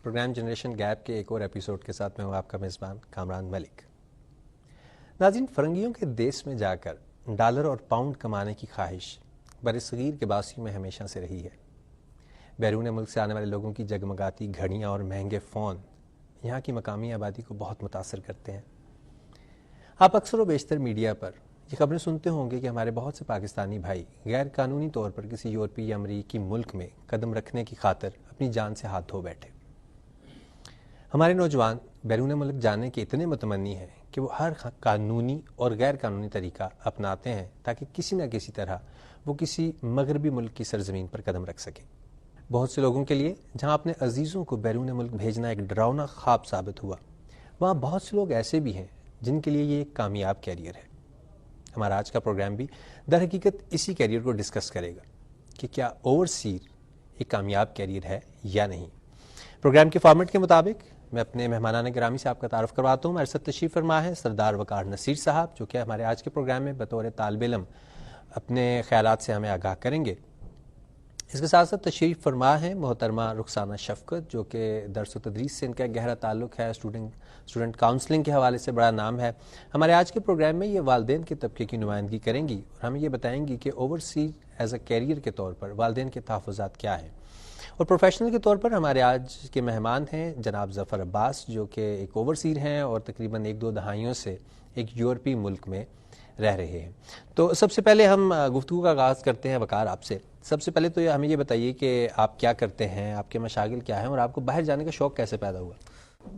Programme generation gap کے ایک اور ایپیسوڈ کے ساتھ میں ہوں آپ کا میزبان کامران ملک. ناظرین، فرنگیوں کے دیس میں جا کر ڈالر اور پاؤنڈ کمانے کی خواہش برصغیر کے باسیوں میں ہمیشہ سے رہی ہے. بیرون ملک سے آنے والے لوگوں کی جگمگاتی گھڑیاں اور مہنگے فون یہاں کی مقامی آبادی کو بہت متاثر کرتے ہیں. آپ اکثر و بیشتر میڈیا پر یہ خبریں سنتے ہوں گے کہ ہمارے بہت سے پاکستانی بھائی غیر قانونی طور پر کسی یورپی یا امریکی ملک میں قدم رکھنے کی خاطر اپنی جان سے ہاتھ دھو بیٹھے. ہمارے نوجوان بیرون ملک جانے کے اتنے متمنی ہیں کہ وہ ہر قانونی اور غیر قانونی طریقہ اپناتے ہیں تاکہ کسی نہ کسی طرح وہ کسی مغربی ملک کی سرزمین پر قدم رکھ سکیں. بہت سے لوگوں کے لیے جہاں اپنے عزیزوں کو بیرون ملک بھیجنا ایک ڈراؤنا خواب ثابت ہوا، وہاں بہت سے لوگ ایسے بھی ہیں جن کے لیے یہ ایک کامیاب کیریئر ہے. ہمارا آج کا پروگرام بھی در حقیقت اسی کیریئر کو ڈسکس کرے گا کہ کیا اوورسیز ایک کامیاب کیریئر ہے یا نہیں. پروگرام کے فارمیٹ کے مطابق میں اپنے مہمانان گرامی سے آپ کا تعارف کرواتا ہوں. ہمارے ساتھ تشریف فرما ہے سردار وقار نصیر صاحب، جو کہ ہمارے آج کے پروگرام میں بطور طالب علم اپنے خیالات سے ہمیں آگاہ کریں گے. اس کے ساتھ ساتھ تشریف فرما ہے محترمہ رخسانہ شفقت، جو کہ درس و تدریس سے ان کا گہرا تعلق ہے، اسٹوڈنٹ کاؤنسلنگ کے حوالے سے بڑا نام ہے. ہمارے آج کے پروگرام میں یہ والدین کے طبقے کی نمائندگی کریں گی اور ہمیں یہ بتائیں گی کہ اوورسیز ایز اے کیریئر کے طور پر والدین کے تحفظات کیا ہیں. اور پروفیشنل کے طور پر ہمارے آج کے مہمان ہیں جناب ظفر عباس، جو کہ ایک اوورسیز ہیں اور تقریباً 1-2 دہائیوں سے ایک یورپی ملک میں رہ رہے ہیں. تو سب سے پہلے ہم گفتگو کا آغاز کرتے ہیں وقار آپ سے. سب سے پہلے تو ہمیں یہ بتائیے کہ آپ کیا کرتے ہیں، آپ کے مشاغل کیا ہیں اور آپ کو باہر جانے کا شوق کیسے پیدا ہوا؟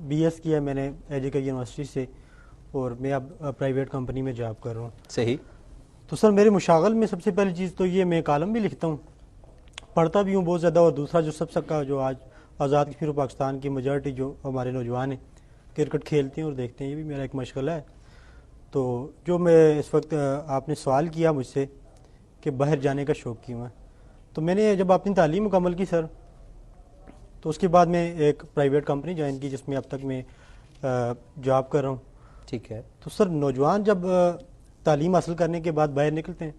بی ایس کیا میں نے ایجوکیشن یونیورسٹی سے اور میں اب پرائیویٹ کمپنی میں جاب کر رہا ہوں. صحیح. تو سر میرے مشاغل میں سب سے پہلی چیز تو یہ میں کالم بھی لکھتا ہوں، پڑھتا بھی ہوں بہت زیادہ. اور دوسرا جو سب کا جو آج آزاد کشمیر پاکستان کی میجارٹی جو ہمارے نوجوان ہیں کرکٹ کھیلتے ہیں اور دیکھتے ہیں، یہ بھی میرا ایک مشغلہ ہے. تو جو میں اس وقت آپ نے سوال کیا مجھ سے کہ باہر جانے کا شوق کیوں ہے، تو میں نے جب اپنی تعلیم مکمل کی سر، تو اس کے بعد میں ایک پرائیویٹ کمپنی جوائن کی جس میں اب تک میں جاب کر رہا ہوں. ٹھیک ہے. تو سر نوجوان جب تعلیم حاصل کرنے کے بعد باہر نکلتے ہیں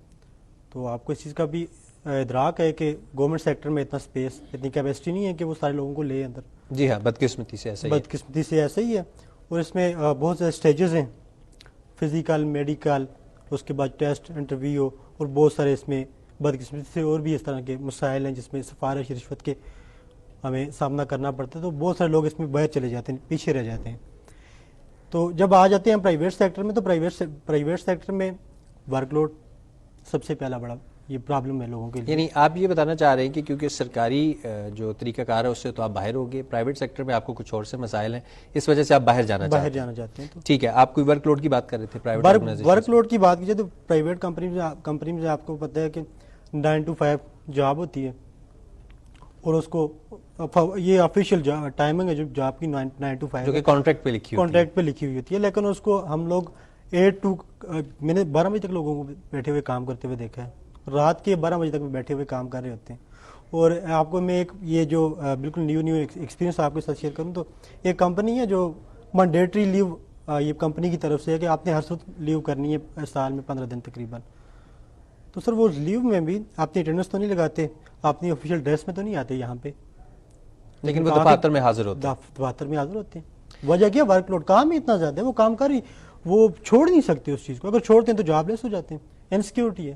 تو آپ کو اس چیز کا بھی ادراک ہے کہ گورنمنٹ سیکٹر میں اتنا سپیس، اتنی کیپیسٹی نہیں ہے کہ وہ سارے لوگوں کو لے اندر. جی ہاں، بدقسمتی سے ایسا ہی ہے. اور اس میں بہت سارے سٹیجز ہیں، فزیکل، میڈیکل، اس کے بعد ٹیسٹ، انٹرویو، اور بہت سارے اس میں بدقسمتی سے اور بھی اس طرح کے مسائل ہیں جس میں سفارش، رشوت کے ہمیں سامنا کرنا پڑتا ہے. تو بہت سارے لوگ اس میں باہر چلے جاتے ہیں، پیچھے رہ جاتے ہیں. تو جب آ جاتے ہیں پرائیویٹ سیکٹر میں، تو پرائیویٹ سیکٹر میں ورک لوڈ سب سے پہلا بڑا یہ پرابلم ہے لوگوں کے لیے. یعنی آپ یہ بتانا چاہ رہے ہیں کہ کیونکہ سرکاری جو طریقہ کار ہے اس سے تو آپ باہر ہو گئے، پرائیویٹ سیکٹر میں آپ کو کچھ اور سے مسائل ہیں، اس وجہ سے آپ باہر جانا چاہتے ہیں. ٹھیک ہے. آپ کوئی ورک لوڈ کی بات کر رہے تھے پرائیویٹ آرگنائزیشن. ورک لوڈ کی بات کیجیے تو پرائیویٹ کمپنی میں آپ کو پتہ ہے کہ 9 to 5 جاب ہوتی ہے، اور اس کو یہ آفیشیل ٹائمنگ ہے جو جاب کی 9 to 5 جو کہ کانٹریکٹ پہ لکھی ہوئی ہوتی ہے. لیکن اس کو ہم لوگ 8 to میں نے 12 بجے تک لوگوں کو بیٹھے ہوئے کام کرتے ہوئے دیکھا ہے، رات کے 12 بجے تک بیٹھے ہوئے کام کر رہے ہوتے ہیں. اور آپ کو میں ایک یہ جو بالکل نیو ایکسپیرینس آپ کے ساتھ شیئر کروں تو ایک کمپنی ہے جو مینڈیٹری لیو یہ کمپنی کی طرف سے ہے کہ آپ نے ہر وقت لیو کرنی ہے سال میں 15 دن تقریباً. تو سر وہ لیو میں بھی آپ نے اٹینڈنس تو نہیں لگاتے، آپ اپنی آفیشیل ڈریس میں تو نہیں آتے یہاں پہ، لیکن وہ دفاتر میں حاضر ہوتے ہیں. وجہ کیا؟ ورک لوڈ، کام ہی اتنا زیادہ ہے، وہ کام کر ہی وہ چھوڑ نہیں سکتے اس چیز کو. اگر چھوڑتے ہیں تو جاب لیس ہو جاتے ہیں، انسیکیورٹی ہے.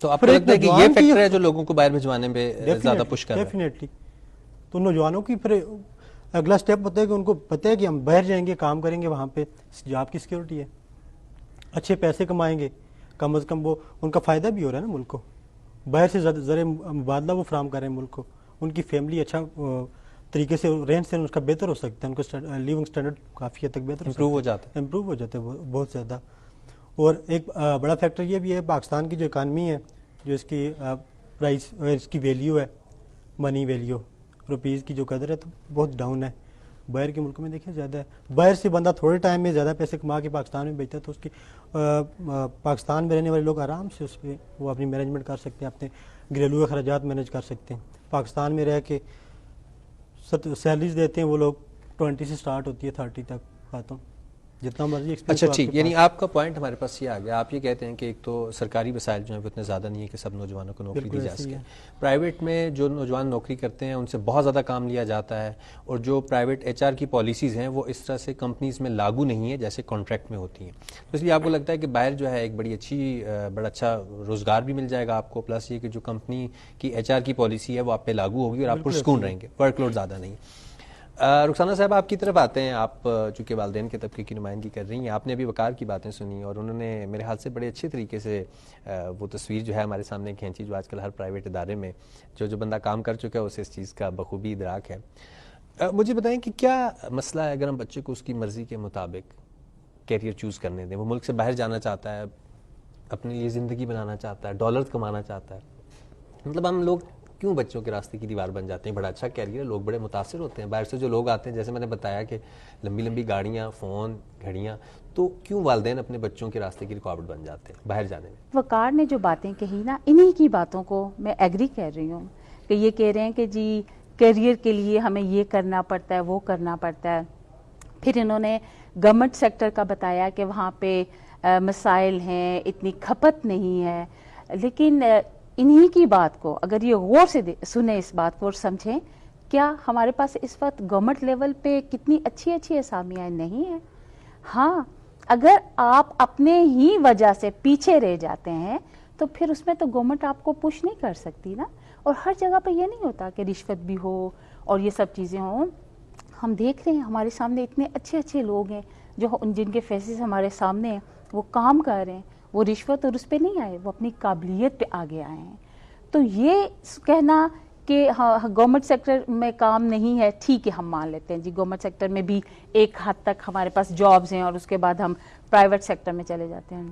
تو آپ کو لگتا ہے کہ یہ فیکٹر ہے جو لوگوں کو باہر بھجوانے میں زیادہ پش کر رہا ہے؟ ڈیفینیٹلی. تو نوجوانوں کی پھر اگلا سٹیپ ہوتا ہے کہ ان کو پتہ ہے کہ ہم باہر جائیں گے، کام کریں گے، وہاں پہ جاب کی سیکیورٹی ہے، اچھے پیسے کمائیں گے، کم از کم وہ ان کا فائدہ بھی ہو رہا ہے نا ملک کو، باہر سے زر مبادلہ وہ فراہم کر رہے ہیں ملک کو، ان کی فیملی اچھا طریقے سے رہن سہن اس کا بہتر ہو سکتا ہے، ان کو لیونگ سٹینڈرڈ کافی حد تک بہتر امپروو ہو جاتا ہے بہت زیادہ. اور ایک بڑا فیکٹر یہ بھی ہے پاکستان کی جو اکانومی ہے، جو اس کی پرائس، اس کی ویلیو ہے، منی ویلیو، روپیز کی جو قدر ہے تو بہت ڈاؤن ہے. باہر کے ملکوں میں دیکھیں زیادہ ہے. باہر سے بندہ تھوڑے ٹائم میں زیادہ پیسے کما کے پاکستان میں بیچتا ہے تو اس کی پاکستان میں رہنے والے لوگ آرام سے اس پہ وہ اپنی مینجمنٹ کر سکتے ہیں، اپنے گھریلو اخراجات مینج کر سکتے ہیں. پاکستان میں رہ کے سیلریز دیتے ہیں وہ لوگ 20 سے سٹارٹ ہوتی ہے 30 تک خاتم. جتنا مرضی اچھا ٹھیک، یعنی آپ کا پوائنٹ ہمارے پاس یہ آ گیا. آپ یہ کہتے ہیں کہ ایک تو سرکاری وسائل جو ہیں وہ اتنے زیادہ نہیں ہے کہ سب نوجوانوں کو نوکری دی جا سکے. پرائیویٹ میں جو نوجوان نوکری کرتے ہیں ان سے بہت زیادہ کام لیا جاتا ہے، اور جو پرائیویٹ ایچ آر کی پالیسیز ہیں وہ اس طرح سے کمپنیز میں لاگو نہیں ہے جیسے کانٹریکٹ میں ہوتی ہیں. تو اس لیے آپ کو لگتا ہے کہ باہر جو ہے ایک بڑا اچھا روزگار بھی مل جائے گا آپ کو، پلس یہ کہ جو کمپنی کی ایچ آر کی پالیسی ہے وہ آپ پہ لاگو ہوگی اور آپ پرسکون رہیں گے، ورک لوڈ زیادہ نہیں. رخسانہ صاحب آپ کی طرف آتے ہیں. آپ چونکہ والدین کے طبقے کی نمائندگی کر رہی ہیں، آپ نے ابھی وقار کی باتیں سنی اور انہوں نے میرے خیال سے بڑے اچھے طریقے سے وہ تصویر جو ہے ہمارے سامنے کھینچی جو آج کل ہر پرائیویٹ ادارے میں جو بندہ کام کر چکا ہے اسے اس چیز کا بخوبی ادراک ہے. مجھے بتائیں کہ کیا مسئلہ ہے اگر ہم بچے کو اس کی مرضی کے مطابق کیریئر چوز کرنے دیں؟ وہ ملک سے باہر جانا چاہتا ہے، اپنے لیے زندگی بنانا چاہتا ہے، ڈالر کمانا چاہتا ہے، مطلب ہم لوگ کیوں بچوں کے راستے کی دیوار بن جاتے ہیں؟ بڑا اچھا کیریئر، لوگ بڑے متاثر ہوتے ہیں. باہر سے جو لوگ آتے ہیں، جیسے میں نے بتایا کہ لمبی لمبی گاڑیاں، فون، گھڑیاں، تو کیوں والدین اپنے بچوں کے راستے کی رکاوٹ بن جاتے ہیں باہر جانے میں؟ وقار نے جو باتیں کہی نا، انہی کی باتوں کو میں ایگری کر رہی ہوں کہ یہ کہہ رہے ہیں کہ جی کیریئر کے لیے ہمیں یہ کرنا پڑتا ہے، وہ کرنا پڑتا ہے. پھر انہوں نے گورنمنٹ سیکٹر کا بتایا کہ وہاں پہ مسائل ہیں، اتنی کھپت نہیں ہے. لیکن انہی کی بات کو اگر یہ غور سے سنیں، اس بات کو اور سمجھیں، کیا ہمارے پاس اس وقت گورنمنٹ لیول پہ کتنی اچھی اچھی اسامیاں نہیں ہیں؟ ہاں، اگر آپ اپنے ہی وجہ سے پیچھے رہ جاتے ہیں تو پھر اس میں تو گورنمنٹ آپ کو پش نہیں کر سکتی نا. اور ہر جگہ پہ یہ نہیں ہوتا کہ رشوت بھی ہو اور یہ سب چیزیں ہوں. ہم دیکھ رہے ہیں ہمارے سامنے اتنے اچھے اچھے لوگ ہیں جن کے فیسز ہمارے سامنے ہیں، وہ کام کر رہے ہیں، وہ رشوت اور اس پہ نہیں آئے، وہ اپنی قابلیت پہ آگے آئے ہیں. تو یہ کہنا کہ گورنمنٹ سیکٹر میں کام نہیں ہے، ٹھیک ہے، ہم مان لیتے ہیں جی گورنمنٹ سیکٹر میں بھی ایک حد تک ہمارے پاس جابز ہیں اور اس کے بعد ہم پرائیویٹ سیکٹر میں چلے جاتے ہیں.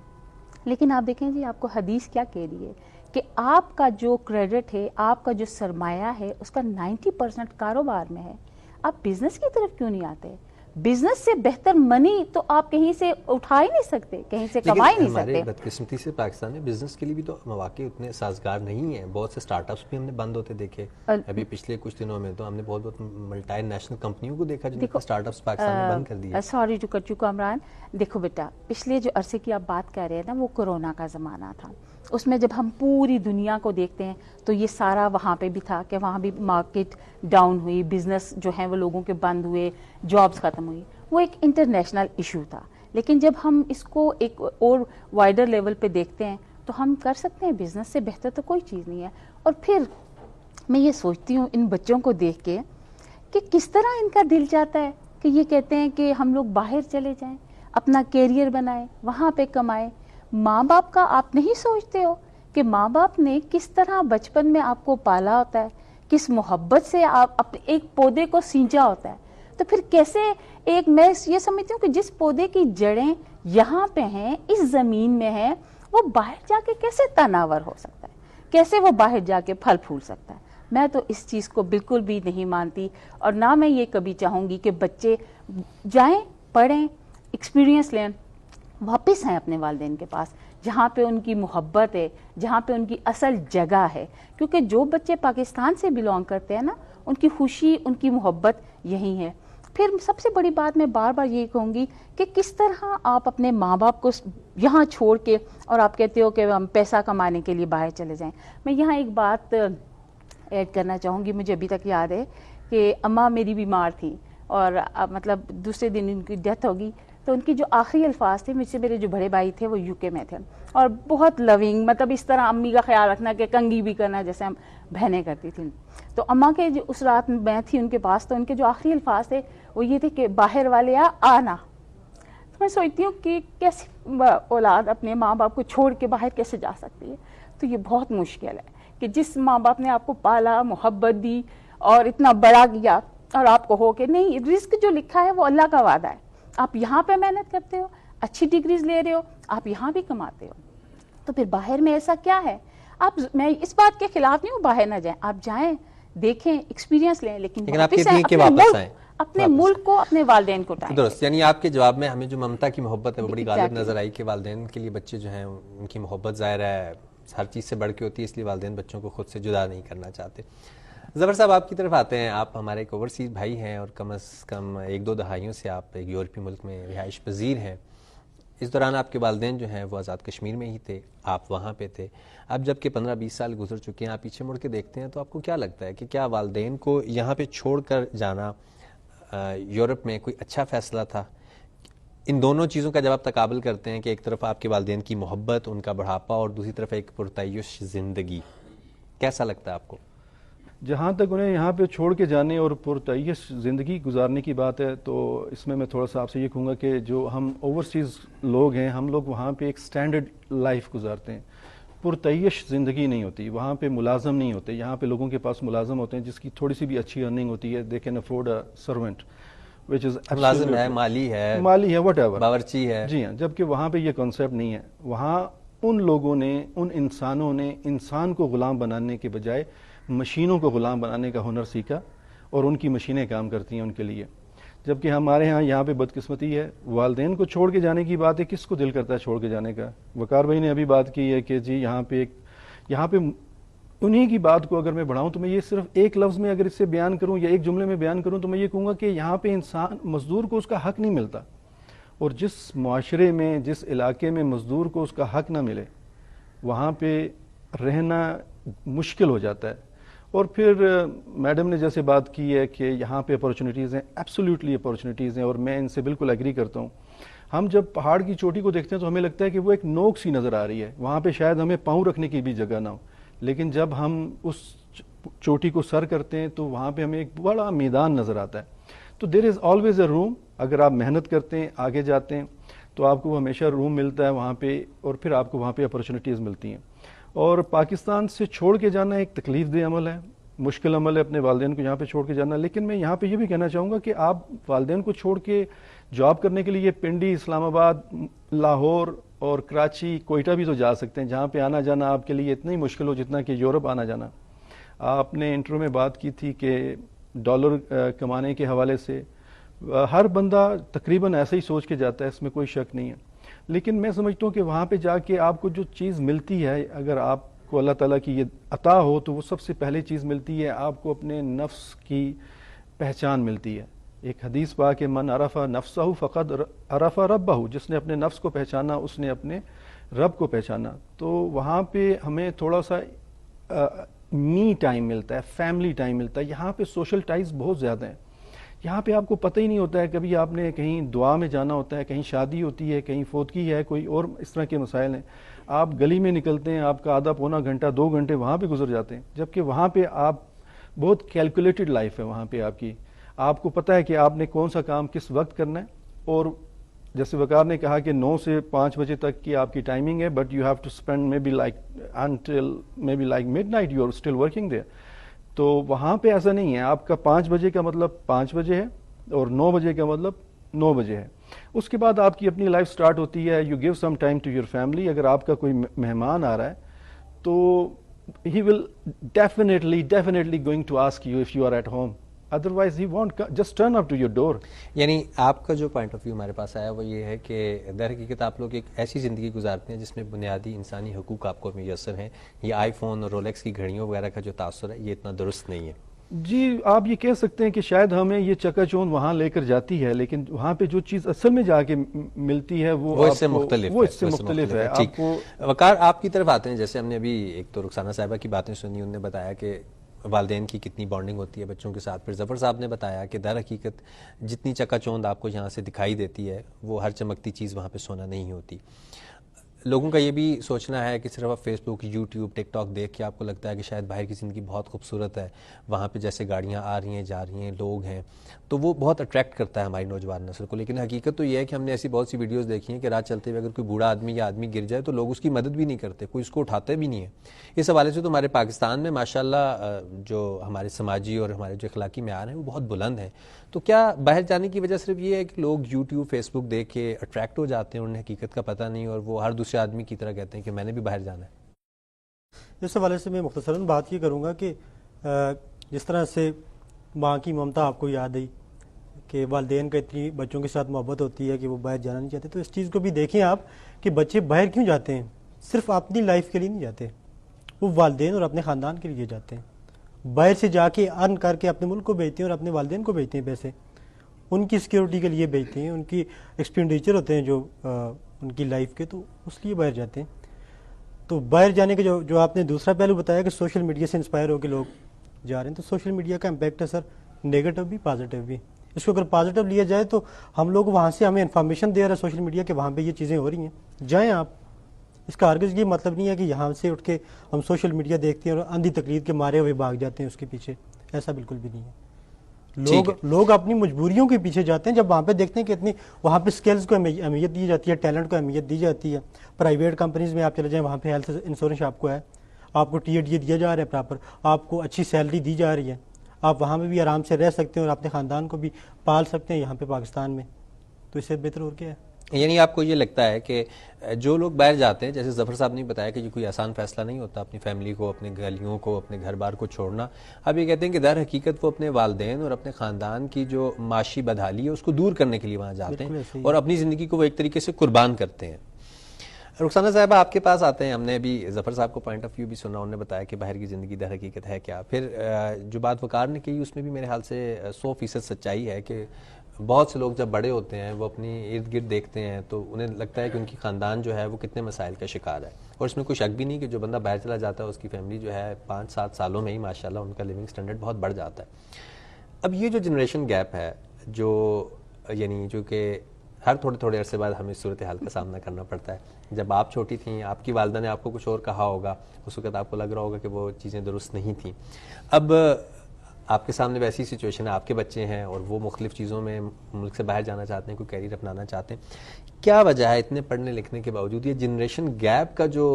لیکن آپ دیکھیں جی، آپ کو حدیث کیا کہہ رہی ہے کہ آپ کا جو کریڈٹ ہے، آپ کا جو سرمایہ ہے، اس کا 90% کاروبار میں ہے. آپ بزنس کی طرف کیوں نہیں آتے؟ بزنس سے بہتر منی تو آپ کہیں سے اٹھا ہی نہیں سکتے، کہیں سے کما ہی نہیں سکتے. ہمارے بدقسمتی سے پاکستان میں بزنس کے لیے بھی تو مواقع اتنے سازگار نہیں ہیں. بہت سے سٹارٹ اپس بھی ہم نے بند ہوتے دیکھے. ابھی پچھلے کچھ دنوں میں تو ہم نے بہت ملٹی نیشنل کمپنیوں کو دیکھا جن کے سٹارٹ اپس پاکستان میں بند کر دیے. Sorry to cut you Kamran. دیکھو بیٹا، پچھلے جو عرصے کی آپ بات کر رہے ہیں نا، وہ کورونا کا زمانہ تھا. اس میں جب ہم پوری دنیا کو دیکھتے ہیں تو یہ سارا وہاں پہ بھی تھا کہ وہاں بھی مارکیٹ ڈاؤن ہوئی، بزنس جو ہیں وہ لوگوں کے بند ہوئے، جابز ختم ہوئی. وہ ایک انٹرنیشنل ایشو تھا. لیکن جب ہم اس کو ایک اور وائڈر لیول پہ دیکھتے ہیں تو ہم کر سکتے ہیں، بزنس سے بہتر تو کوئی چیز نہیں ہے. اور پھر میں یہ سوچتی ہوں ان بچوں کو دیکھ کے کہ کس طرح ان کا دل چاہتا ہے کہ یہ کہتے ہیں کہ ہم لوگ باہر چلے جائیں، اپنا کیریئر بنائیں، وہاں پہ کمائیں. ماں باپ کا آپ نہیں سوچتے ہو کہ ماں باپ نے کس طرح بچپن میں آپ کو پالا ہوتا ہے، کس محبت سے آپ ایک پودے کو سینچا ہوتا ہے. تو پھر کیسے میں یہ سمجھتی ہوں کہ جس پودے کی جڑیں یہاں پہ ہیں، اس زمین میں ہیں، وہ باہر جا کے کیسے تناور ہو سکتا ہے، کیسے وہ باہر جا کے پھل پھول سکتا ہے. میں تو اس چیز کو بالکل بھی نہیں مانتی، اور نہ میں یہ کبھی چاہوں گی کہ بچے جائیں، پڑھیں، ایکسپیرینس لیں، واپس ہیں اپنے والدین کے پاس جہاں پہ ان کی محبت ہے، جہاں پہ ان کی اصل جگہ ہے. کیونکہ جو بچے پاکستان سے بیلونگ کرتے ہیں نا، ان کی خوشی، ان کی محبت یہی ہے. پھر سب سے بڑی بات میں بار بار یہ کہوں گی کہ کس طرح آپ اپنے ماں باپ کو یہاں چھوڑ کے اور آپ کہتے ہو کہ ہم پیسہ کمانے کے لیے باہر چلے جائیں. میں یہاں ایک بات ایڈ کرنا چاہوں گی. مجھے ابھی تک یاد ہے کہ اماں میری بیمار تھیں اور مطلب دوسرے دن ان کی ڈیتھ ہوگی. تو ان کی جو آخری الفاظ تھے، مجھ سے میرے جو بڑے بھائی تھے وہ UK میں تھے اور بہت لونگ، مطلب اس طرح امی کا خیال رکھنا کہ کنگھی بھی کرنا جیسے ہم بہنیں کرتی تھیں. تو اماں کے جو اس رات میں تھی ان کے پاس، تو ان کے جو آخری الفاظ تھے وہ یہ تھے کہ باہر والے آنا. تو میں سوچتی ہوں کہ کیسی اولاد اپنے ماں باپ کو چھوڑ کے باہر کیسے جا سکتی ہے. تو یہ بہت مشکل ہے کہ جس ماں باپ نے آپ کو پالا، محبت دی اور اتنا بڑا کیا، اور آپ کو ہو کہ نہیں، رزق جو لکھا ہے وہ اللہ کا وعدہ ہے. آپ یہاں پہ محنت کرتے ہو، اچھی ڈگریز لے رہے ہو، آپ یہاں بھی کماتے ہو، تو پھر باہر میں ایسا کیا ہے؟ میں اس بات کے خلاف نہیں ہوں باہر نہ جائیں، آپ جائیں، دیکھیں، ایکسپیرینس لیں، لیکن اپنے ملک کو، اپنے والدین کو ٹائم. درست. یعنی آپ کے جواب میں ہمیں جو ممتا کی محبت ہے وہ بڑی غالب نظر آئی کہ والدین کے لیے بچے جو ہیں ان کی محبت ظاہر ہے ہر چیز سے بڑھ کے ہوتی ہے، اس لیے والدین بچوں کو خود سے جدا نہیں کرنا چاہتے. ظفر صاحب آپ کی طرف آتے ہیں. آپ ہمارے ایک اوورسیز بھائی ہیں اور کم از کم 1-2 دہائیوں سے آپ ایک یورپی ملک میں رہائش پذیر ہیں. اس دوران آپ کے والدین جو ہیں وہ آزاد کشمیر میں ہی تھے, آپ وہاں پہ تھے. اب جب کہ 15-20 سال گزر چکے ہیں, آپ پیچھے مڑ کے دیکھتے ہیں تو آپ کو کیا لگتا ہے کہ کیا والدین کو یہاں پہ چھوڑ کر جانا یورپ میں کوئی اچھا فیصلہ تھا؟ ان دونوں چیزوں کا جب آپ تقابل کرتے ہیں کہ ایک طرف آپ کے والدین کی محبت, ان کا بڑھاپا, اور دوسری طرف ایک پرتعیش زندگی, کیسا لگتا ہے آپ کو؟ جہاں تک انہیں یہاں پہ چھوڑ کے جانے اور پرتعیش زندگی گزارنے کی بات ہے تو اس میں تھوڑا سا آپ سے یہ کہوں گا کہ جو ہم اوورسیز لوگ ہیں, ہم لوگ وہاں پہ ایک سٹینڈرڈ لائف گزارتے ہیں. پرتعیش زندگی نہیں ہوتی وہاں پہ, ملازم نہیں ہوتے. یہاں پہ لوگوں کے پاس ملازم ہوتے ہیں جس کی تھوڑی سی بھی اچھی ارننگ ہوتی ہے, they can afford a servant which is ملازم ہے, مالی ہے, وٹ ایور, باورچی ہے. جی ہاں, جبکہ وہاں پہ یہ کانسیپٹ نہیں ہے. وہاں ان لوگوں نے, ان انسانوں نے انسان کو غلام بنانے کے بجائے مشینوں کو غلام بنانے کا ہنر سیکھا اور ان کی مشینیں کام کرتی ہیں ان کے لیے. جبکہ ہمارے ہاں یہاں پہ بدقسمتی ہے, والدین کو چھوڑ کے جانے کی بات ہے, کس کو دل کرتا ہے چھوڑ کے جانے کا؟ وقار بھائی نے ابھی بات کی ہے کہ جی یہاں پہ انہی کی بات کو اگر میں بڑھاؤں تو میں یہ صرف ایک لفظ میں اگر اس سے بیان کروں یا ایک جملے میں بیان کروں تو میں یہ کہوں گا کہ یہاں پہ انسان, مزدور کو اس کا حق نہیں ملتا. اور جس معاشرے میں, جس علاقے میں مزدور کو اس کا حق نہ ملے, وہاں پہ رہنا مشکل ہو جاتا ہے. اور پھر میڈم نے جیسے بات کی ہے کہ یہاں پہ اپارچونیٹیز ہیں, ایبسولیوٹلی اپارچونیٹیز ہیں, اور میں ان سے بالکل ایگری کرتا ہوں. ہم جب پہاڑ کی چوٹی کو دیکھتے ہیں تو ہمیں لگتا ہے کہ وہ ایک نوک سی نظر آ رہی ہے, وہاں پہ شاید ہمیں پاؤں رکھنے کی بھی جگہ نہ ہو. لیکن جب ہم اس چوٹی کو سر کرتے ہیں تو وہاں پہ ہمیں ایک بڑا میدان نظر آتا ہے. تو دیر از آلویز اے روم. اگر آپ محنت کرتے ہیں, آگے جاتے ہیں تو آپ کو ہمیشہ روم ملتا ہے وہاں پہ, اور پھر آپ کو وہاں پہ اپارچونیٹیز ملتی ہیں. اور پاکستان سے چھوڑ کے جانا ایک تکلیف دہ عمل ہے, مشکل عمل ہے اپنے والدین کو یہاں پہ چھوڑ کے جانا. لیکن میں یہاں پہ یہ بھی کہنا چاہوں گا کہ آپ والدین کو چھوڑ کے جاب کرنے کے لیے پنڈی, اسلام آباد, لاہور اور کراچی, کوئٹہ بھی تو جا سکتے ہیں, جہاں پہ آنا جانا آپ کے لیے اتنا ہی مشکل ہو جتنا کہ یورپ آنا جانا. آپ نے انٹرو میں بات کی تھی کہ ڈالر کمانے کے حوالے سے ہر بندہ تقریباً ایسا ہی سوچ کے جاتا ہے, اس میں کوئی شک نہیں ہے. لیکن میں سمجھتا ہوں کہ وہاں پہ جا کے آپ کو جو چیز ملتی ہے, اگر آپ کو اللہ تعالیٰ کی یہ عطا ہو تو وہ سب سے پہلے چیز ملتی ہے آپ کو اپنے نفس کی پہچان ملتی ہے. ایک حدیث پاک کہ من عرف نفسہ فقد عرف ربہ, جس نے اپنے نفس کو پہچانا اس نے اپنے رب کو پہچانا. تو وہاں پہ ہمیں تھوڑا سا می ٹائم ملتا ہے, فیملی ٹائم ملتا ہے. یہاں پہ سوشل ٹائز بہت زیادہ ہیں. یہاں پہ آپ کو پتہ ہی نہیں ہوتا ہے, کبھی آپ نے کہیں دعا میں جانا ہوتا ہے, کہیں شادی ہوتی ہے, کہیں فوتگی ہے, کوئی اور اس طرح کے مسائل ہیں, آپ گلی میں نکلتے ہیں, آپ کا آدھا پونا گھنٹہ 2 گھنٹے وہاں پہ گزر جاتے ہیں. جبکہ وہاں پہ آپ بہت کیلکولیٹڈ لائف ہے وہاں پہ آپ کو پتہ ہے کہ آپ نے کون سا کام کس وقت کرنا ہے. اور جیسے وقار نے کہا کہ 9 سے 5 بجے تک کی آپ کی ٹائمنگ ہے, but you have to spend maybe like until maybe like midnight you are still working there. تو وہاں پہ ایسا نہیں ہے, آپ کا 5 بجے کا مطلب 5 بجے ہے اور 9 بجے کا مطلب 9 بجے ہے. اس کے بعد آپ کی اپنی لائف سٹارٹ ہوتی ہے. You give some time to your family. اگر آپ کا کوئی مہمان آ رہا ہے تو he will definitely going to ask you if you are at home, otherwise he want just turn up to your door. یعنی آپ کا جو پوائنٹ آف ویو ہمارے پاس آیا وہ یہ ہے کہ در حقیقت آپ لوگ ایک ایسی زندگی گزارتے ہیں جس میں بنیادی انسانی حقوق آپ کو میسر ہیں. یہ آئی فون اور رولیکس کی گھڑیوں وغیرہ کا جو تاثر ہے یہ اتنا درست نہیں ہے. جی آپ یہ کہہ سکتے ہیں کہ شاید ہمیں یہ چکا چوند وہاں لے کر جاتی ہے, لیکن وہاں پہ جو چیز اصل میں جا کے ملتی ہے وہ اس سے مختلف ہے. آپ کو وقار آپ کی طرف آتے ہیں. جیسے ہم نے ابھی ایک تو رخسانہ صاحبہ کی باتیں سنی, انہوں نے بتایا کہ والدین کی کتنی بانڈنگ ہوتی ہے بچوں کے ساتھ. پھر ظفر صاحب نے بتایا کہ در حقیقت جتنی چکا چوند آپ کو یہاں سے دکھائی دیتی ہے وہ ہر چمکتی چیز وہاں پہ سونا نہیں ہوتی. لوگوں کا یہ بھی سوچنا ہے کہ صرف آپ فیس بک, یوٹیوب, ٹک ٹاک دیکھ کے آپ کو لگتا ہے کہ شاید باہر کی زندگی بہت خوبصورت ہے, وہاں پہ جیسے گاڑیاں آ رہی ہیں جا رہی ہیں, لوگ ہیں, تو وہ بہت اٹریکٹ کرتا ہے ہماری نوجوان نسل کو. لیکن حقیقت تو یہ ہے کہ ہم نے ایسی بہت سی ویڈیوز دیکھی ہیں کہ رات چلتے ہوئے اگر کوئی بوڑھا آدمی یا آدمی گر جائے تو لوگ اس کی مدد بھی نہیں کرتے, کوئی اس کو اٹھاتے بھی نہیں ہے. اس حوالے سے تو ہمارے پاکستان میں ماشاءاللہ جو ہمارے سماجی اور ہمارے جو اخلاقی معیار ہیں وہ بہت بلند ہیں. تو کیا باہر جانے کی وجہ صرف یہ ہے کہ لوگ یوٹیوب, فیس بک دیکھ کے اٹریکٹ ہو جاتے ہیں, انہیں حقیقت کا پتہ نہیں, اور وہ ہر دوسرے آدمی کی طرح کہتے ہیں کہ میں نے بھی باہر جانا ہے؟ اس حوالے سے میں مختصراً بات یہ کروں گا کہ جس طرح سے ماں کی ممتا آپ کو یاد آئی کہ والدین کا اتنی بچوں کے ساتھ محبت ہوتی ہے کہ وہ باہر جانا نہیں چاہتے, تو اس چیز کو بھی دیکھیں آپ کہ بچے باہر کیوں جاتے ہیں. صرف اپنی لائف کے لیے نہیں جاتے, وہ والدین اور اپنے خاندان کے لیے جاتے ہیں. باہر سے جا کے ارن کر کے اپنے ملک کو بھیجتے ہیں اور اپنے والدین کو بھیجتے ہیں پیسے، ان کی سیکیورٹی کے لیے بھیجتے ہیں، ان کی ایکسپینڈیچر ہوتے ہیں جو ان کی لائف کے، تو اس لیے باہر جاتے ہیں. تو باہر جانے کے جو آپ نے دوسرا پہلو بتایا کہ سوشل میڈیا سے انسپائر ہو کے لوگ جا رہے ہیں، تو سوشل میڈیا کا امپیکٹ ہے سر نیگیٹو بھی پازیٹیو بھی. اس کو اگر پازیٹیو لیا جائے تو ہم لوگ وہاں سے ہمیں انفارمیشن دے رہا ہے سوشل میڈیا کہ وہاں پہ یہ چیزیں ہو رہی ہیں، جائیں آپ. اس کا ہرگز یہ مطلب نہیں ہے کہ یہاں سے اٹھ کے ہم سوشل میڈیا دیکھتے ہیں اور اندھی تقلید کے مارے ہوئے بھاگ جاتے ہیں اس کے پیچھے، ایسا بالکل بھی نہیں ہے. لوگ اپنی مجبوریوں کے پیچھے جاتے ہیں جب وہاں پہ دیکھتے ہیں کہ اتنی وہاں پہ سکلز کو اہمیت دی جاتی ہے، ٹیلنٹ کو اہمیت دی جاتی ہے. پرائیویٹ کمپنیز میں آپ چلے جائیں، وہاں پہ ہیلتھ انشورنس آپ کو ہے، آپ کو ٹی ڈی دیا جا رہا ہے پراپر، آپ کو اچھی سیلری دی جا رہی ہے، آپ وہاں میں بھی آرام سے رہ سکتے ہیں اور اپنے خاندان کو بھی پال سکتے ہیں یہاں پہ پاکستان میں. تو اس سے بہتر اور کیا ہے؟ یعنی آپ کو یہ لگتا ہے کہ جو لوگ باہر جاتے ہیں، جیسے ظفر صاحب نے بتایا کہ یہ کوئی آسان فیصلہ نہیں ہوتا اپنی فیملی کو، اپنے گلیوں کو، اپنے گھر بار کو چھوڑنا. اب یہ کہتے ہیں کہ در حقیقت وہ اپنے والدین اور اپنے خاندان کی جو معاشی بدحالی ہے اس کو دور کرنے کے لیے وہاں جاتے ہیں اور اپنی زندگی کو وہ ایک طریقے سے قربان کرتے ہیں. رخسانہ صاحبہ آپ کے پاس آتے ہیں، ہم نے ابھی ظفر صاحب کو پوائنٹ آف ویو بھی سنا، انہوں نے بتایا کہ باہر کی زندگی در حقیقت ہے کیا. پھر جو بات وقار نے کی اس میں بھی میرے خیال سے 100% سچائی ہے کہ بہت سے لوگ جب بڑے ہوتے ہیں وہ اپنی ارد گرد دیکھتے ہیں تو انہیں لگتا ہے کہ ان کی خاندان جو ہے وہ کتنے مسائل کا شکار ہے. اور اس میں کوئی شک بھی نہیں کہ جو بندہ باہر چلا جاتا ہے اس کی فیملی جو ہے 5-7 سالوں میں ہی ماشاءاللہ ان کا لیونگ سٹینڈرڈ بہت بڑھ جاتا ہے. اب یہ جو جنریشن گیپ ہے جو کہ ہر تھوڑے عرصے بعد ہمیں صورتحال کا سامنا کرنا پڑتا ہے. جب آپ چھوٹی تھیں آپ کی والدہ نے آپ کو کچھ اور کہا ہوگا، اس وقت آپ کو لگ رہا ہوگا کہ وہ چیزیں درست نہیں تھیں. اب آپ کے سامنے ویسی سچویشن ہے، آپ کے بچے ہیں اور وہ مختلف چیزوں میں ملک سے باہر جانا چاہتے ہیں، کوئی کیریئر اپنانا چاہتے ہیں. کیا وجہ ہے اتنے پڑھنے لکھنے کے باوجود یہ جنریشن گیپ کا جو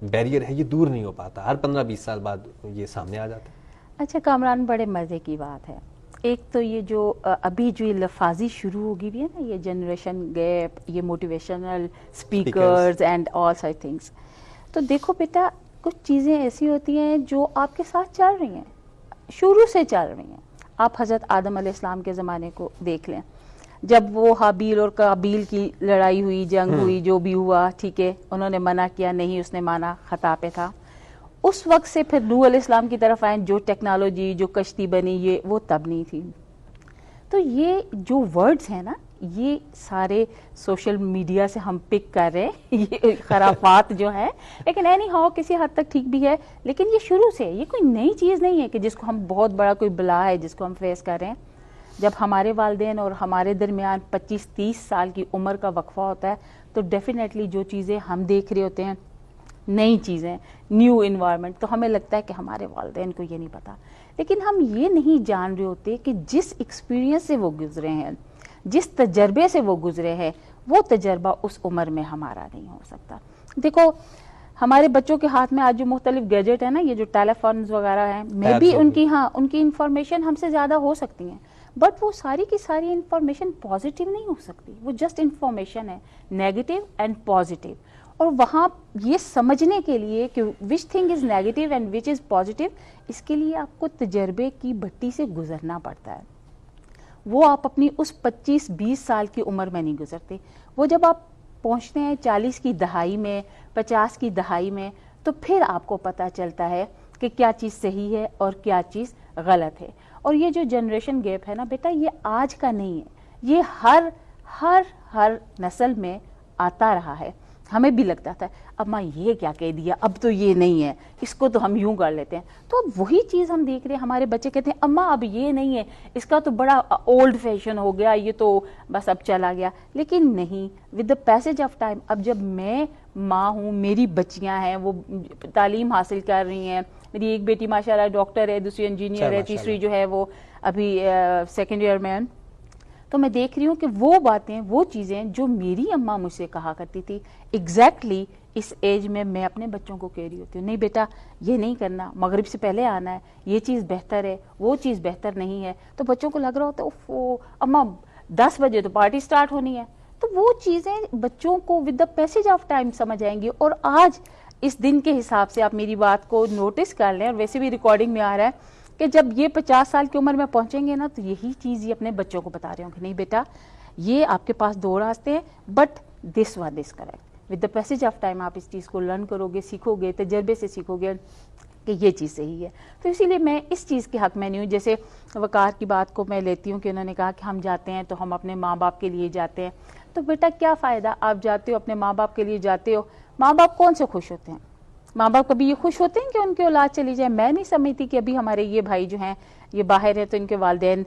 بیریئر ہے یہ دور نہیں ہو پاتا؟ ہر 15-20 سال بعد یہ سامنے آ جاتا ہے. اچھا کامران، بڑے مزے کی بات ہے. ایک تو یہ جو ابھی جو یہ لفاظی شروع ہوگی بھی ہے نا، یہ جنریشن گیپ، یہ motivational speakers and all such things. تو دیکھو بیٹا، کچھ چیزیں ایسی ہوتی ہیں جو آپ کے ساتھ چل رہی ہیں، شروع سے چل رہی ہیں. آپ حضرت آدم علیہ السلام کے زمانے کو دیکھ لیں، جب وہ حابیل اور قابیل کی لڑائی ہوئی، جنگ ہوئی، جو بھی ہوا، ٹھیک ہے، انہوں نے منع کیا، نہیں، اس نے مانا، خطا پہ تھا. اس وقت سے پھر نوح علیہ السلام کی طرف آئیں، جو ٹیکنالوجی، جو کشتی بنی، یہ وہ تب نہیں تھی. تو یہ جو ورڈز ہیں نا، یہ سارے سوشل میڈیا سے ہم پک کر رہے ہیں، یہ خرافات جو ہیں، لیکن اینی ہاؤ کسی حد تک ٹھیک بھی ہے. لیکن یہ شروع سے، یہ کوئی نئی چیز نہیں ہے کہ جس کو ہم بہت بڑا کوئی بلا ہے جس کو ہم فیس کر رہے ہیں. جب ہمارے والدین اور ہمارے درمیان 25-30 سال کی عمر کا وقفہ ہوتا ہے تو ڈیفینیٹلی جو چیزیں ہم دیکھ رہے ہوتے ہیں، نئی چیزیں، نیو انوائرمنٹ، تو ہمیں لگتا ہے کہ ہمارے والدین کو یہ نہیں پتا. لیکن ہم یہ نہیں جان رہے ہوتے کہ جس ایکسپیرینس سے وہ گزرے ہیں، جس تجربے سے وہ گزرے ہیں، وہ تجربہ اس عمر میں ہمارا نہیں ہو سکتا. دیکھو ہمارے بچوں کے ہاتھ میں آج جو مختلف گیجٹ ہیں نا، یہ جو ٹیلی فونز وغیرہ ہیں، میں بھی ان کی انفارمیشن ہم سے زیادہ ہو سکتی ہیں، بٹ وہ ساری کی ساری انفارمیشن پازیٹیو نہیں ہو سکتی. وہ جسٹ انفارمیشن ہے، نیگیٹو اینڈ پازیٹیو. اور وہاں یہ سمجھنے کے لیے کہ which thing is negative and which is positive, اس کے لیے آپ کو تجربے کی بھٹی سے گزرنا پڑتا ہے. وہ آپ اپنی اس 25-20 سال کی عمر میں نہیں گزرتے. وہ جب آپ پہنچتے ہیں 40 کی دہائی میں، 50 کی دہائی میں، تو پھر آپ کو پتہ چلتا ہے کہ کیا چیز صحیح ہے اور کیا چیز غلط ہے. اور یہ جو جنریشن گیپ ہے نا بیٹا، یہ آج کا نہیں ہے، یہ ہر نسل میں آتا رہا ہے. ہمیں بھی لگتا تھا اماں یہ کیا کہہ دیا، اب تو یہ نہیں ہے، اس کو تو ہم یوں کر لیتے ہیں. تو اب وہی چیز ہم دیکھ رہے ہیں، ہمارے بچے کہتے ہیں اماں اب یہ نہیں ہے، اس کا تو بڑا اولڈ فیشن ہو گیا، یہ تو بس اب چلا گیا. لیکن نہیں، with the passage of time, اب جب میں ماں ہوں، میری بچیاں ہیں، وہ تعلیم حاصل کر رہی ہیں، میری ایک بیٹی ماشاءاللہ ڈاکٹر ہے، دوسری انجینئر ہے، تیسری جو ہے وہ ابھی سیکنڈ ایئر میں. تو میں دیکھ رہی ہوں کہ وہ باتیں، وہ چیزیں جو میری اماں مجھ سے کہا کرتی تھی، ایگزیکٹلی اس ایج میں اپنے بچوں کو کہہ رہی ہوتی ہوں، نہیں بیٹا یہ نہیں کرنا، مغرب سے پہلے آنا ہے، یہ چیز بہتر ہے، وہ چیز بہتر نہیں ہے. تو بچوں کو لگ رہا ہوتا ہے اماں 10 بجے تو پارٹی سٹارٹ ہونی ہے. تو وہ چیزیں بچوں کو with the passage of time سمجھ آئیں گی. اور آج اس دن کے حساب سے آپ میری بات کو نوٹس کر لیں، اور ویسے بھی ریکارڈنگ میں آ رہا ہے کہ جب یہ 50 سال کی عمر میں پہنچیں گے نا، تو یہی چیز یہ اپنے بچوں کو بتا رہے ہوں کہ نہیں بیٹا یہ آپ کے پاس 2 راستے ہیں، but this one is correct. With the passage of time آپ اس چیز کو لرن کرو گے، سیکھو گے، تجربے سے سیکھو گے. کہ یہ چیز صحیح ہے. تو اسی لیے میں اس چیز کے حق میں نہیں ہوں. جیسے وقار کی بات کو میں لیتی ہوں کہ انہوں نے کہا کہ ہم جاتے ہیں تو ہم اپنے ماں باپ کے لیے جاتے ہیں. تو بیٹا کیا فائدہ, آپ جاتے ہو اپنے ماں باپ کے لیے جاتے ہو, ماں باپ کون سے خوش ہوتے ہیں؟ ماں باپ کبھی یہ خوش ہوتے ہیں کہ ان کی اولاد چلی جائے؟ میں نہیں سمجھتی کہ ابھی ہمارے یہ بھائی جو ہیں یہ باہر ہیں تو ان کے والدین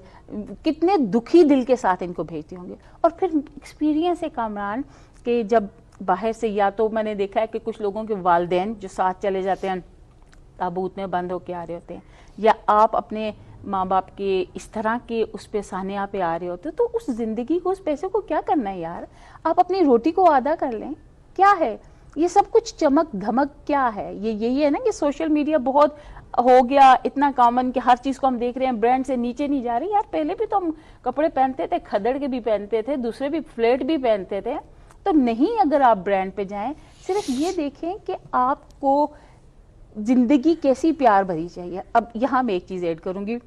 کتنے دکھی دل کے ساتھ ان کو بھیجتے ہوں گے. اور پھر ایکسپیرینس ہے کامران کہ جب باہر سے, یا تو میں نے دیکھا ہے کہ کچھ لوگوں کے والدین جو ساتھ چلے جاتے ہیں تابوت میں بند ہو کے آ رہے ہوتے ہیں, یا آپ اپنے ماں باپ کے اس طرح کے اس پہ سانحہ پہ آ رہے ہوتے, تو اس زندگی کو, اس پیسے کو کیا کرنا ہے یار؟ آپ اپنی روٹی کو آدھا کر لیں. کیا ہے یہ سب کچھ چمک دھمک کیا ہے؟ یہی ہے نا کہ سوشل میڈیا بہت ہو گیا اتنا کامن کہ ہر چیز کو ہم دیکھ رہے ہیں, برانڈ سے نیچے نہیں جا رہی. یار پہلے بھی تو ہم کپڑے پہنتے تھے, کھدڑ کے بھی پہنتے تھے, دوسرے بھی فلیٹ بھی پہنتے تھے. تو نہیں, اگر آپ برانڈ پہ جائیں, صرف یہ دیکھیں کہ آپ کو زندگی کیسی پیار بھری چاہیے. اب یہاں میں ایک چیز ایڈ کروں گی.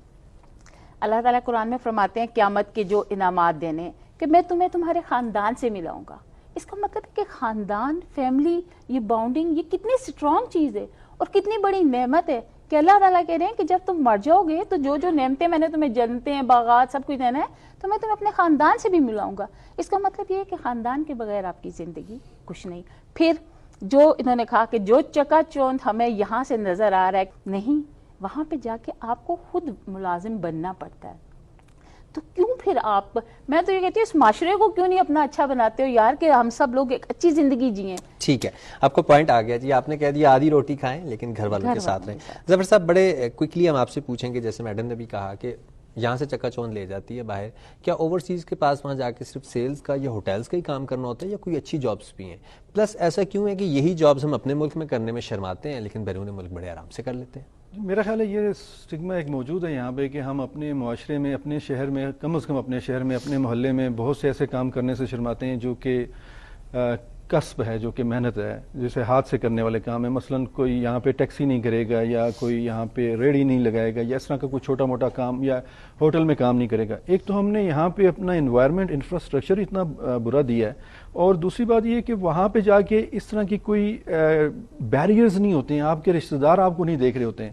اللہ تعالیٰ قرآن میں فرماتے ہیں قیامت کے جو انعامات دینے کہ میں تمہیں تمہارے خاندان سے ملاؤں گا. اس کا مطلب ہے کہ خاندان, فیملی, یہ باؤنڈنگ, یہ کتنی اسٹرانگ چیز ہے اور کتنی بڑی نعمت ہے کہ اللہ تعالیٰ کہہ رہے ہیں کہ جب تم مر جاؤ گے تو جو نعمتیں میں نے تمہیں جنتیں, باغات, سب کچھ دینا ہے, تو میں تمہیں اپنے خاندان سے بھی ملاؤں گا. اس کا مطلب یہ ہے کہ خاندان کے بغیر آپ کی زندگی کچھ نہیں. پھر جو انہوں نے کہا کہ جو چکا چوند ہمیں یہاں سے نظر آ رہا ہے, نہیں, وہاں پہ جا کے آپ کو خود ملازم بننا پڑتا ہے. تو کیوں پھر آپ, میں تو یہ کہتی ہوں اس معاشرے کو کیوں نہیں اپنا اچھا بناتے ہو یار, کہ ہم سب لوگ ایک اچھی زندگی جئیں. ٹھیک ہے, آپ کو پوائنٹ آ گیا جی. آپ نے کہہ دیا آدھی روٹی کھائیں لیکن گھر والوں کے ساتھ رہیں. ظفر صاحب, بڑے کوئکلی ہم آپ سے پوچھیں گے, جیسے میڈم نے بھی کہا کہ یہاں سے چکا چوند لے جاتی ہے باہر, کیا اوورسیز کے پاس وہاں جا کے صرف سیلز کا یا ہوٹلز کا ہی کام کرنا ہوتا ہے, یا کوئی اچھی جابس بھی ہیں؟ پلس ایسا کیوں ہے کہ یہی جابس ہم اپنے ملک میں کرنے میں شرماتے ہیں لیکن بیرون ملک بڑے آرام سے کر لیتے ہیں؟ میرا خیال ہے یہ سٹگما ایک موجود ہے یہاں پہ کہ ہم اپنے معاشرے میں, اپنے شہر میں, کم از کم اپنے شہر میں, اپنے محلے میں بہت سے ایسے کام کرنے سے شرماتے ہیں جو کہ کسب ہے, جو کہ محنت ہے, جیسے ہاتھ سے کرنے والے کام ہیں. مثلا کوئی یہاں پہ ٹیکسی نہیں کرے گا, یا کوئی یہاں پہ ریڑھی نہیں لگائے گا, یا اس طرح کا کوئی چھوٹا موٹا کام, یا ہوٹل میں کام نہیں کرے گا. ایک تو ہم نے یہاں پہ اپنا انوائرمنٹ, انفراسٹرکچر اتنا برا دیا ہے, اور دوسری بات یہ کہ وہاں پہ جا کے اس طرح کی کوئی بیریئرز نہیں ہوتے ہیں, آپ کے رشتہ دار آپ کو نہیں دیکھ رہے ہوتے ہیں.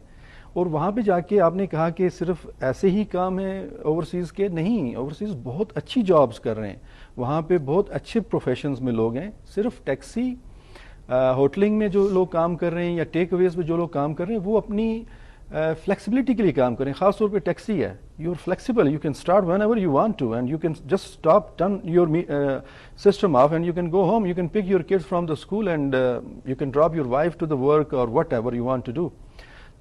اور وہاں پہ جا کے آپ نے کہا کہ صرف ایسے ہی کام ہیں اوورسیز کے, نہیں, اوورسیز بہت اچھی جابز کر رہے ہیں. وہاں پہ بہت اچھے پروفیشنز میں لوگ ہیں. صرف ٹیکسی, ہوٹلنگ میں جو لوگ کام کر رہے ہیں, یا ٹیک اویز میں جو لوگ کام کر رہے ہیں, وہ اپنی فلیکسیبلٹی کے لیے کام کریں. خاص طور پہ ٹیکسی ہے, you are flexible, you can start whenever you want to, and you can just stop, turn your system off, and you can go home, you can pick your kids from the school, and you can drop your wife to the work, or whatever you want to do.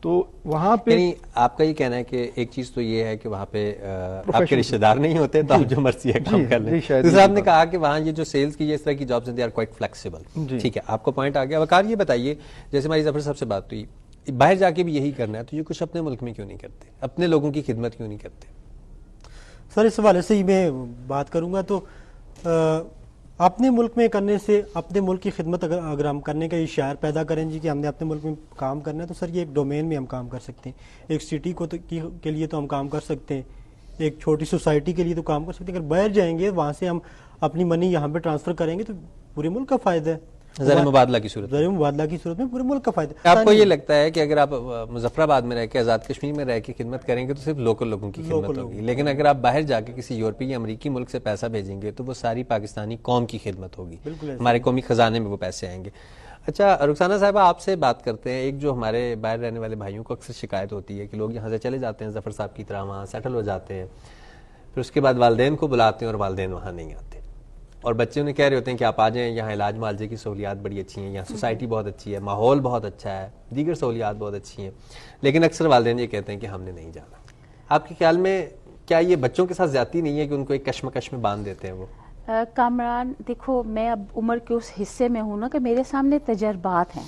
تو وہاں پہ یعنی آپ کا یہ کہنا ہے کہ ایک چیز تو یہ ہے کہ وہاں پہ آپ کے رشتہ دار نہیں ہوتے, تو آپ جو مرضی ہے کام کر لیں. دوسرا آپ نے کہا کہ وہاں یہ جو سیلز کی اس طرح کی جابس ہیں, دے آر کوائٹ فلیکسیبل. ٹھیک ہے, آپ کو پوائنٹ آ گیا. وقار یہ بتائیے, جیسے ہماری ظفر صاحب سے بات ہوئی, باہر جا کے بھی یہی کرنا ہے, تو یہ کچھ اپنے ملک میں کیوں نہیں کرتے, اپنے لوگوں کی خدمت کیوں نہیں کرتے؟ سر اس حوالے سے ہی میں بات کروں گا. تو اپنے ملک میں کرنے سے, اپنے ملک کی خدمت اگر ہم کرنے کا یہ شعار پیدا کریں جی کہ ہم نے اپنے ملک میں کام کرنا ہے, تو سر یہ ایک ڈومین میں ہم کام کر سکتے ہیں. ایک سٹی کو کے لیے تو ہم کام کر سکتے ہیں, ایک چھوٹی سوسائٹی کے لیے تو کام کر سکتے ہیں. اگر باہر جائیں گے, وہاں سے ہم اپنی منی یہاں پہ ٹرانسفر کریں گے, تو پورے ملک کا فائدہ ہے. زر مبادلہ کی صورت, زر مبادلہ کی صورت میں پورے ملک کا فائدہ. آپ کو یہ لگتا ہے کہ اگر آپ مظفر آباد میں رہ کے, آزاد کشمیر میں رہ کے خدمت کریں گے تو صرف لوکل لوگوں کی خدمت ہوگی, لیکن اگر آپ باہر جا کے کسی یورپی یا امریکی ملک سے پیسہ بھیجیں گے تو وہ ساری پاکستانی قوم کی خدمت ہوگی, ہمارے قومی خزانے میں وہ پیسے آئیں گے. اچھا رخسانہ صاحبہ, آپ سے بات کرتے ہیں. ایک جو ہمارے باہر رہنے والے بھائیوں کو اکثر شکایت ہوتی ہے کہ لوگ یہاں سے چلے جاتے ہیں, ظفر صاحب کی طرح وہاں سیٹل ہو جاتے ہیں, پھر اس کے بعد والدین کو بلاتے ہیں اور والدین وہاں نہیں آتے, اور بچے انہیں کہہ رہے ہوتے ہیں کہ آپ آ جائیں, یہاں علاج معالجے کی سہولیات بڑی اچھی ہیں, یہاں سوسائٹی بہت اچھی ہے, ماحول بہت اچھا ہے, دیگر سہولیات بہت اچھی ہیں, لیکن اکثر والدین یہ کہتے ہیں کہ ہم نے نہیں جانا. آپ کے خیال میں کیا یہ بچوں کے ساتھ زیادتی نہیں ہے کہ ان کو ایک کشمکش میں باندھ دیتے ہیں وہ؟ کامران دیکھو, میں اب عمر کے اس حصے میں ہوں نا کہ میرے سامنے تجربات ہیں.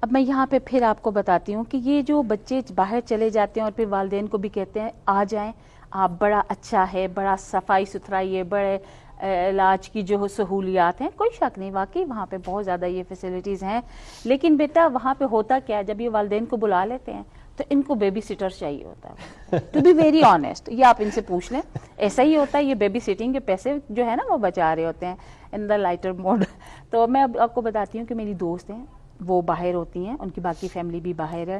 اب میں یہاں پہ پھر آپ کو بتاتی ہوں کہ یہ جو بچے باہر چلے جاتے ہیں اور پھر والدین کو بھی کہتے ہیں آ جائیں آپ, بڑا اچھا ہے, بڑا صفائی ستھرائی ہے, بڑے علاج کی جو سہولیات ہیں, کوئی شک نہیں, واقعی وہاں پہ بہت زیادہ یہ فیسلٹیز ہیں. لیکن بیٹا وہاں پہ ہوتا کیا ہے, جب یہ والدین کو بلا لیتے ہیں تو ان کو بیبی سیٹر چاہیے ہوتا ہے. ٹو بی ویری آنیسٹ, یہ آپ ان سے پوچھ لیں, ایسا ہی ہوتا ہے. یہ بیبی سیٹنگ کے پیسے جو ہے نا وہ بچا رہے ہوتے ہیں ان دا لائٹر موڈ. تو میں اب آپ کو بتاتی ہوں کہ میری دوست ہیں, وہ باہر ہوتی ہیں, ان کی باقی فیملی بھی باہر ہے,